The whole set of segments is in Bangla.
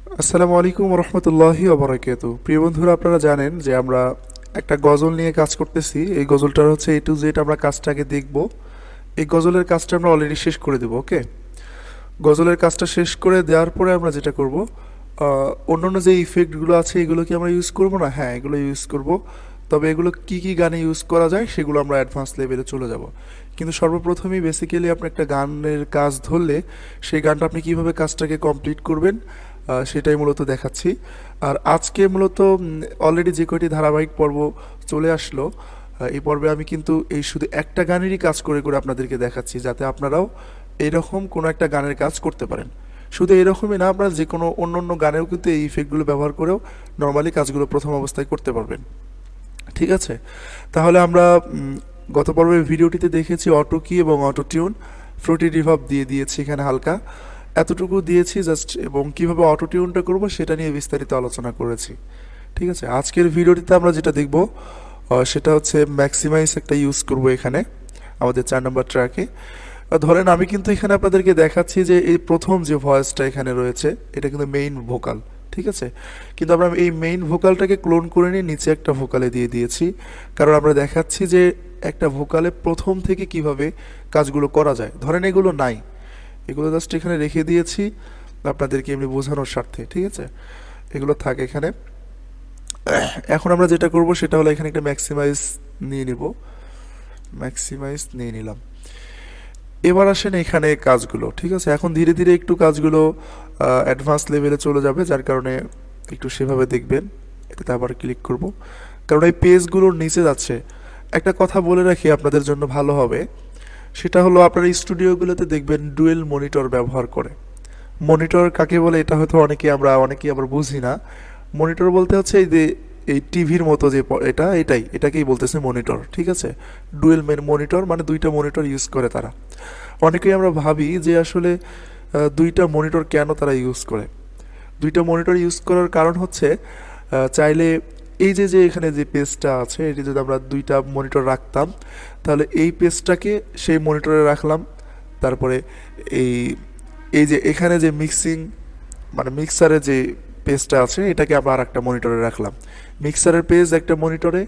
আসসালামু আলাইকুম রহমতুল্লাহি ওবরাকাতু। প্রিয় বন্ধুরা, আপনারা জানেন যে আমরা একটা গজল নিয়ে কাজ করতেছি। এই গজলটার হচ্ছে A to Z আমরা কাজটাকে দেখব। এই গজলের কাজটা আমরা অলরেডি শেষ করে দেব। ওকে, গজলের কাজটা শেষ করে দেওয়ার পরে আমরা যেটা করব, অন্যান্য যে ইফেক্টগুলো আছে এগুলো কি আমরা ইউজ করব না? হ্যাঁ, এগুলো ইউজ করব। তবে এগুলো কি কি গানে ইউজ করা যায় সেগুলো আমরা অ্যাডভান্স লেভেলে চলে যাব। কিন্তু সর্বপ্রথমেই বেসিক্যালি আপনি একটা গানের কাজ ধরলে সেই গানটা আপনি কিভাবে কাজটাকে কমপ্লিট করবেন সেটাই মূলত দেখাচ্ছি। আর আজকে মূলত অলরেডি যে কয়টি ধারাবাহিক পর্ব চলে আসলো, এই পর্বে আমি কিন্তু এই শুধু একটা গানেরই কাজ করে করে আপনাদেরকে দেখাচ্ছি, যাতে আপনারাও এরকম কোনো একটা গানের কাজ করতে পারেন। শুধু এরকমই না, আপনারা যে কোনো অন্য অন্য গানেও কিন্তু এই ইফেক্টগুলো ব্যবহার করেও নর্মালি কাজগুলো প্রথম অবস্থায় করতে পারবেন। ঠিক আছে, তাহলে আমরা গত পর্বের ভিডিওটিতে দেখেছি অটো কি এবং অটো টিউন, ফ্রুটি রিভাব দিয়ে দিয়েছি এখানে হালকা, এতটুকু দিয়েছি জাস্ট, এবং কিভাবে অটো টিউনটা করবো সেটা নিয়ে বিস্তারিত আলোচনা করেছি। ঠিক আছে, আজকের ভিডিওটিতে আমরা যেটা দেখব সেটা হচ্ছে ম্যাক্সিমাইজ একটা ইউজ করব এখানে আমাদের 4 নম্বর ট্র্যাকে। ধরেন আমি কিন্তু এখানে আপনাদেরকে দেখাচ্ছি যে এই প্রথম যে ভয়েসটা এখানে রয়েছে এটা কিন্তু মেইন ভোকাল। ঠিক আছে, কিন্তু আমরা এই মেইন ভোকালটাকে ক্লোন করে নিয়ে নিচে একটা ভোকালে দিয়ে দিয়েছি, কারণ আমরা দেখাচ্ছি যে একটা ভোকালে প্রথম থেকে কিভাবে কাজগুলো করা যায়। ধরেন এগুলো নাই, এগুলো জাস্ট এখানে রেখে দিয়েছি আপনাদেরকে এমনি বোঝানোর স্বার্থে। ঠিক আছে, এগুলো থাকে এখানে। এখন আমরা যেটা করব সেটা হলো এখানে একটা ম্যাক্সিমাইজ নিয়ে নিব, ম্যাক্সিমাইজ নিয়ে নিলাম। এবার আসেন এখানে কাজগুলো। ঠিক আছে, এখন ধীরে ধীরে একটু কাজগুলো অ্যাডভান্স লেভেলে চলে যাবে, যার কারণে একটু সেভাবে দেখবেন। এটাতে আবার ক্লিক করব, কারণ এই পেজগুলোর নিচে যাচ্ছে। একটা কথা বলে রাখি আপনাদের জন্য ভালো হবে, সেটা হলো আপনার স্টুডিওগুলোতে দেখবেন ডুয়েল মনিটর ব্যবহার করে। মনিটর কাকে বলে এটা হয়তো অনেকেই আবার বুঝি না। মনিটর বলতে হচ্ছে এই যে এই টিভির মতো যে এটাকেই বলতেছে মনিটর। ঠিক আছে, ডুয়েল মনিটর মানে দুইটা মনিটর ইউজ করে তারা। অনেকেই আমরা ভাবি যে আসলে দুইটা মনিটর কেন তারা ইউজ করে। দুইটা মনিটর ইউজ করার কারণ হচ্ছে চাইলে এই যে যে এখানে যে পেজটা আছে এটি যদি আমরা দুইটা মনিটর রাখতাম, তাহলে এই পেজটাকে সেই মনিটরে রাখলাম। তারপরে এই এই যে এখানে যে মিক্সিং মানে মিক্সারের যে পেজটা আছে এটাকে আবার আর একটা মনিটরে রাখলাম। মিক্সারের পেজ একটা মনিটরে,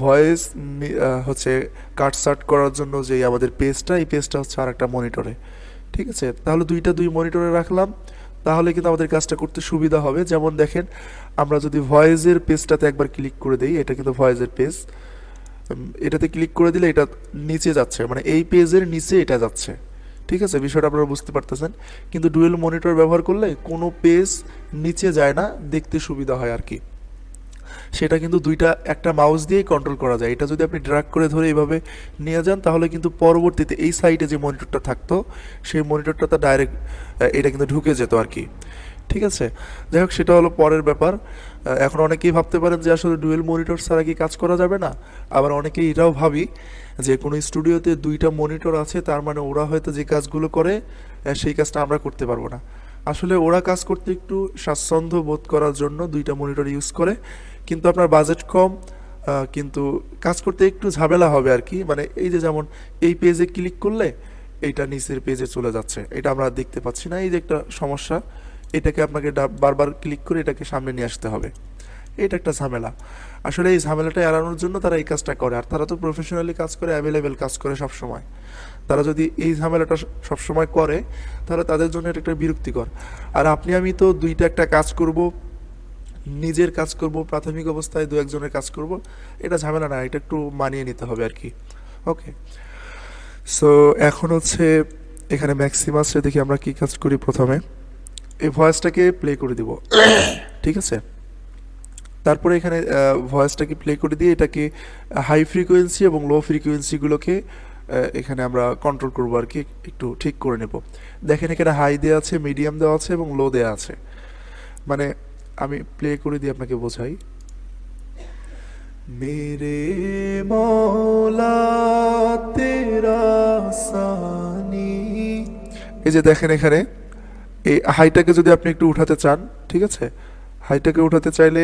ভয়েস হচ্ছে কাটসাট করার জন্য যে আমাদের পেজটা, এই পেজটা হচ্ছে আর একটা মনিটরে। ঠিক আছে, তাহলে দুই মনিটরে রাখলাম, তাহলে কিন্তু আমাদের কাজটা করতে সুবিধা হবে। যেমন দেখেন, আমরা যদি ভয়েসের পেজটাতে একবার ক্লিক করে দিই, এটা কিন্তু ভয়েসের পেজ, এটাতে ক্লিক করে দিলে এটা নিচে যাচ্ছে, মানে এই পেজের নিচে এটা যাচ্ছে। ঠিক আছে, বিষয়টা আপনারা বুঝতে পারতেছেন। কিন্তু ডুয়েল মনিটর ব্যবহার করলে কোনো পেজ নিচে যায় না, দেখতে সুবিধা হয় আর কি। সেটা কিন্তু একটা মাউস দিয়েই কন্ট্রোল করা যায়। এটা যদি আপনি ড্র্যাগ করে ধরে এইভাবে নিয়ে যান, তাহলে কিন্তু পরবর্তীতে এই সাইডে যে মনিটরটা থাকতো সেই মনিটরটাতে ডাইরেক্ট এটা কিন্তু ঢুকে যেত আর কি। ঠিক আছে, যাই হোক সেটা হলো পরের ব্যাপার। এখন অনেকেই ভাবতে পারেন যে আসলে ডুয়েল মনিটর ছাড়া কি কাজ করা যাবে না। আবার অনেকেই এটাও ভাবি যে কোনো স্টুডিওতে দুইটা মনিটর আছে, তার মানে ওরা হয়তো যে কাজগুলো করে সেই কাজটা আমরা করতে পারবো না। আসলে ওরা কাজ করতে একটু স্বাচ্ছন্দ্য বোধ করার জন্য দুইটা মনিটর ইউজ করে, কিন্তু আপনার বাজেট কম, কিন্তু কাজ করতে একটু ঝামেলা হবে আর কি। মানে এই যে যেমন এই পেজে ক্লিক করলে এইটা নিচের পেজে চলে যাচ্ছে, এটা আমরা দেখতে পাচ্ছি না, এই যে একটা সমস্যা। এটাকে আপনাকে বারবার ক্লিক করে এটাকে সামনে নিয়ে আসতে হবে, এটা একটা ঝামেলা। আসলে এই ঝামেলাটা এড়ানোর জন্য তারা এই কাজটা করে, আর তারা তো প্রফেশনালি কাজ করে, অ্যাভেলেবেল কাজ করে সব সময়। তারা যদি এই ঝামেলাটা সবসময় করে, তাহলে তাদের জন্য এটা একটা বিরক্তিকর। আর আপনি আমি তো একটা কাজ করব, নিজের কাজ করব, প্রাথমিক অবস্থায় দু একজনের কাজ করব, এটা ঝামেলা না, এটা একটু মানিয়ে নিতে হবে আর কি। ওকে, সো এখন হচ্ছে এখানে ম্যাক্সিমাসে দেখি আমরা কি কাজ করি। প্রথমে এই ভয়েসটাকে প্লে করে দিব। ঠিক আছে, তারপরে এখানে ভয়েসটাকে প্লে করে দিয়ে এটাকে হাই ফ্রিকোয়েন্সি এবং লো ফ্রিকোয়েন্সিগুলোকে এখানে আমরা কন্ট্রোল করবো আর কি, একটু ঠিক করে নেব। দেখেন এখানে হাই দেওয়া আছে, মিডিয়াম দেওয়া আছে এবং লো দেওয়া আছে। মানে আমি প্লে করে দিয়ে আপনাকে বোঝাই। মেরে মৌলা তেরা সানি, এই যে দেখেন এখানে এই হাইটাকে যদি আপনি একটু উঠাতে চান, ঠিক আছে, হাইটাকে উঠাতে চাইলে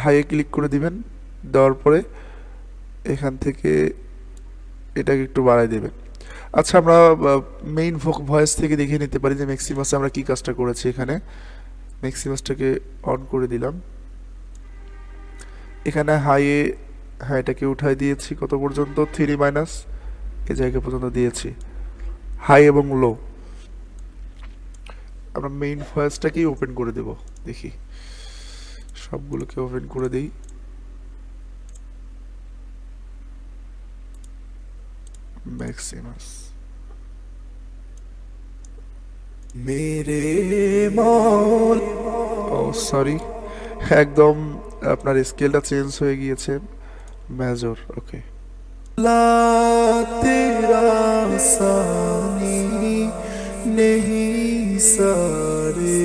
হাইয়ে ক্লিক করে দিবেন, দেওয়ার পরে এখান থেকে এটাকে একটু বাড়াই দেবেন। আচ্ছা, আমরা মেইন ভয়েস থেকে দেখে নিতে পারি যে ম্যাক্সিমাসে আমরা কি কাজটা করেছি। এখানে ম্যাক্সিমাসটাকে অন করে দিলাম। এখানে হাইয়ে, হ্যাঁ এটাকে উঠাই দিয়েছি কত পর্যন্ত, 3 মাইনাস এই জায়গা পর্যন্ত দিয়েছি, হাই এবং লো। আমরা মেইন ভয়েসটাকেই ওপেন করে দেব, দেখি সবগুলোকে ওপেন করে দিই। ম্যাক্সিমাস মেরে মন, ও সরি, একদম আপনার স্কেলটা চেঞ্জ হয়ে গিয়েছে, মেজর। ওকে, লা তেরা সানি नहीं सारे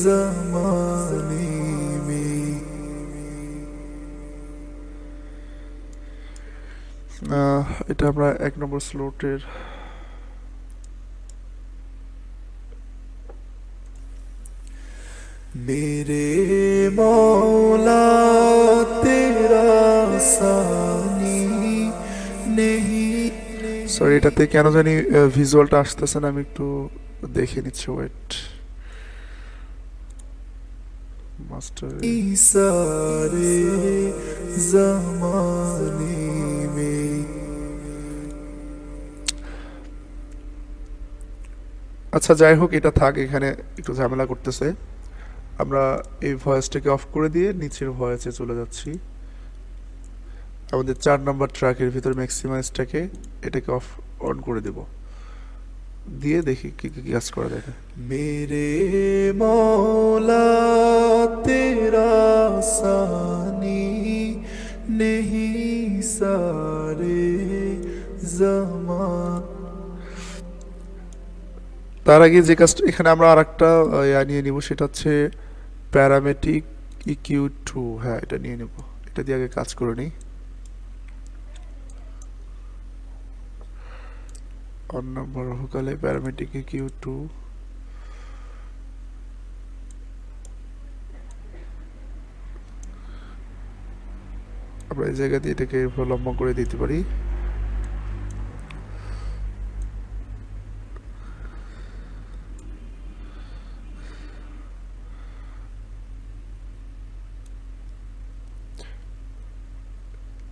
ज़माने में। এটা আমরা 1 নম্বর স্লোটের मेरे मौला तेरा सानी नहीं। সরি, এটাতে কেন জানি ভিজুয়ালটা আসতেছে না, আমি একটু দেখে নিচ্ছি, ওয়েট। মাস্টার সারে জামানে মে। আচ্ছা যাই হোক, এটা থাক, এখানে একটু ঝামেলা করতেছে। আমরা এই ভয়েসটাকে অফ করে দিয়ে নিচের ভয়েসে চলে যাচ্ছি। আমাদের 4 নম্বর ট্র্যাকের ভিতর ম্যাক্সিমাইজটাকে, এটাকে অন করে দেব, দিয়ে দেখি কি কি কাজ করা যায়। মেরে মৌলা তেরা সানি নেহি সারে জামান। তার আগে যে কাজটা এখানে আমরা আরেকটা নিয়ে নিব, সেটা হচ্ছে প্যারামেটিক EQ2। হ্যাঁ এটা নিয়ে নেব, এটা দিয়ে আগে কাজ করে নিই। অন নম্বর হোকালে প্যারামেটিক EQ2, আমরা এই জায়গা দিয়ে এটাকে লম্বা করে দিতে পারি।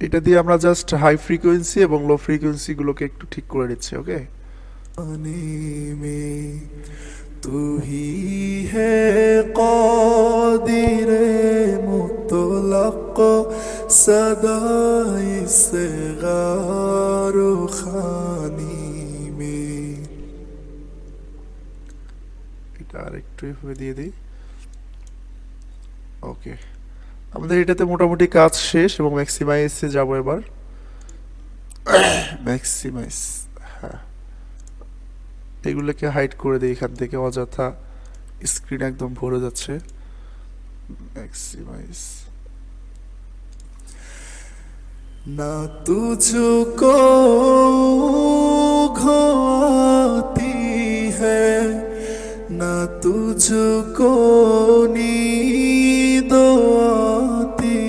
এটা দিয়ে আমরা জাস্ট হাই ফ্রিকোয়েন্সি এবং লো ফ্রিকোয়েন্সি গুলোকে একটু ঠিক করে নিচ্ছি। ওকে, তু হি হ্যায় কাদির মুতলাক সদায়ে সিগার খানি মে। এটা আরেকটু এভাবে দিয়ে দিই। ওকে, আমাদের এটাতে মোটামুটি কাজ শেষ এবং ম্যাক্সিমাইজে যাব এবার। ম্যাক্সিমাইজ, হ্যাঁ এগুলোকে হাইড করে দিই এখান থেকে, অযথা স্ক্রিন একদম ভরে যাচ্ছে। ম্যাক্সিমাইজ না তুঝকো ঘাতি হ্যায় না তুঝকো নীদ আতি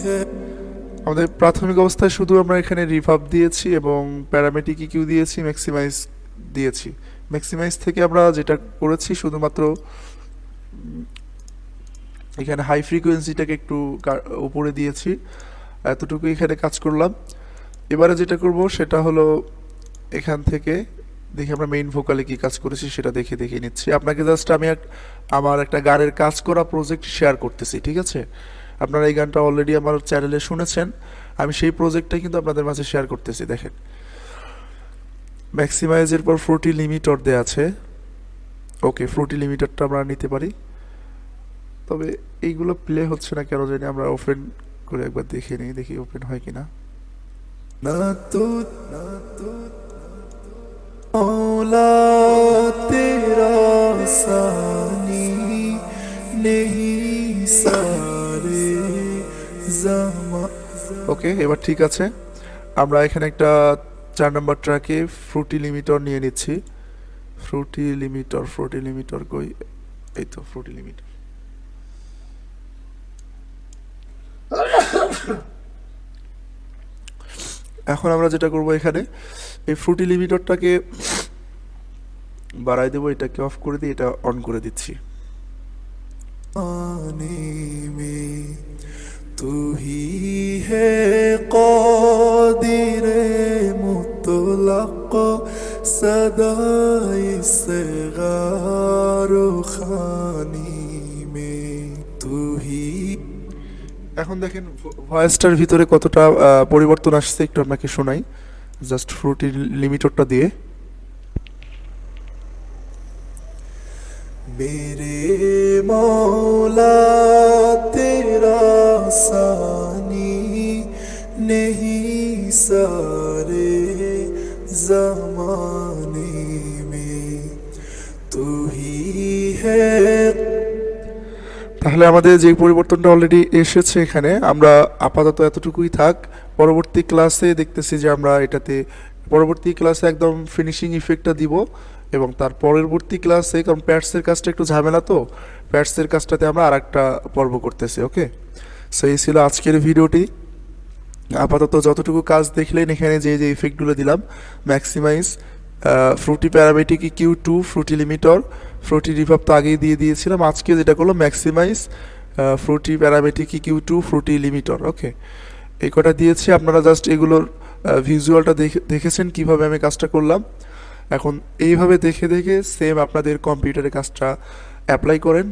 হ্যায়। আমাদের প্রাথমিক অবস্থায় শুধু আমরা এখানে রিভার্ব দিয়েছি এবং প্যারামেটিক EQ দিয়েছি, ম্যাক্সিমাইজ দিয়েছি। ম্যাক্সিমাইজ থেকে আমরা যেটা করেছি শুধুমাত্র এখানে হাই ফ্রিকোয়েন্সিটাকে একটু উপরে দিয়েছি, এতটুকু এখানে কাজ করলাম। এবারে যেটা করব সেটা হলো এখান থেকে দেখি আমরা মেইন ভোকালে কি কাজ করেছি সেটা দেখে নিচ্ছি। আপনাকে জাস্ট আমি আমার একটা গানের কাজ করা প্রজেক্ট শেয়ার করতেছি, ঠিক আছে? আপনারা এই গানটা অলরেডি আমার চ্যানেলে শুনেছেন, আমি সেই প্রজেক্টটাই কিন্তু আপনাদের মাঝে শেয়ার করতেছি। দেখেন, ম্যাক্সিমাইজের পর ফ্রুটি লিমিটর দেয়া আছে। ওকে, ফ্রুটি লিমিটরটা আমরা নিতে পারি, তবে এইগুলো প্লে হচ্ছে না কেন জানি। আমরা ওপেন করে একবার দেখে নিই, দেখি ওপেন হয় কিনা। না তো মৌলা তেরা সানি নেহি সারে জামা। ওকে, এবার ঠিক আছে। আমরা এখানে একটা 4 নম্বর ট্র্যাকে ফ্রুটি লিমিটর নিয়ে নিচ্ছি। ফ্রুটি লিমিটর কই? এই তো ফ্রুটি লিমিটর। এখন আমরা যেটা করব, এখানে এই ফ্রুটি লিমিটরটাকে বাড়াই দেবো, এটাকে অফ করে দিয়ে এটা অন করে দিচ্ছি। आने में तू ही है कादिरे मुतलक सदाए सगारो खानी में तू ही। এখন দেখেন ভয়েসটার ভিতরে কতটা পরিবর্তন আসছে, একটু আপনাকে শোনাই জাস্ট ফ্রুটি লিমিটরটা দিয়ে। मेरे मौला तेरा सानी नहीं सारे जमाने में तू ही है। তাহলে আমাদের যে পরিবর্তনটা অলরেডি এসেছে এখানে, আমরা আপাতত এতটুকুই থাক। পরবর্তী ক্লাসে দেখতেছি যে আমরা এটাতে পরবর্তী ক্লাসে একদম ফিনিশিং ইফেক্টটা দিব, এবং তার পরবর্তী ক্লাসে, কারণ প্যাডসের কাজটা একটু ঝামেলা, তো প্যাডসের কাজটাতে আমরা আরেকটা পর্ব করতেছি। ওকে, সো এই ছিল আজকের ভিডিওটি। আপাতত যতটুকু কাজ দেখলেন এখানে যে যে ইফেক্টগুলো দিলাম, maximize, fruity parametric Q2, fruity limiter, fruity reverb তো আগেই দিয়ে দিয়েছিলাম। আজকে যেটা করলো maximize, fruity parametric Q2, fruity limiter. Okay, এই কটা দিয়েছি। আপনারা জাস্ট এগুলোর ভিজুয়ালটা দেখেছেন কিভাবে আমি কাজটা করলাম। এখন এইভাবে দেখে দেখে সেম আপনাদের কম্পিউটারে কাজটা অ্যাপ্লাই করেন।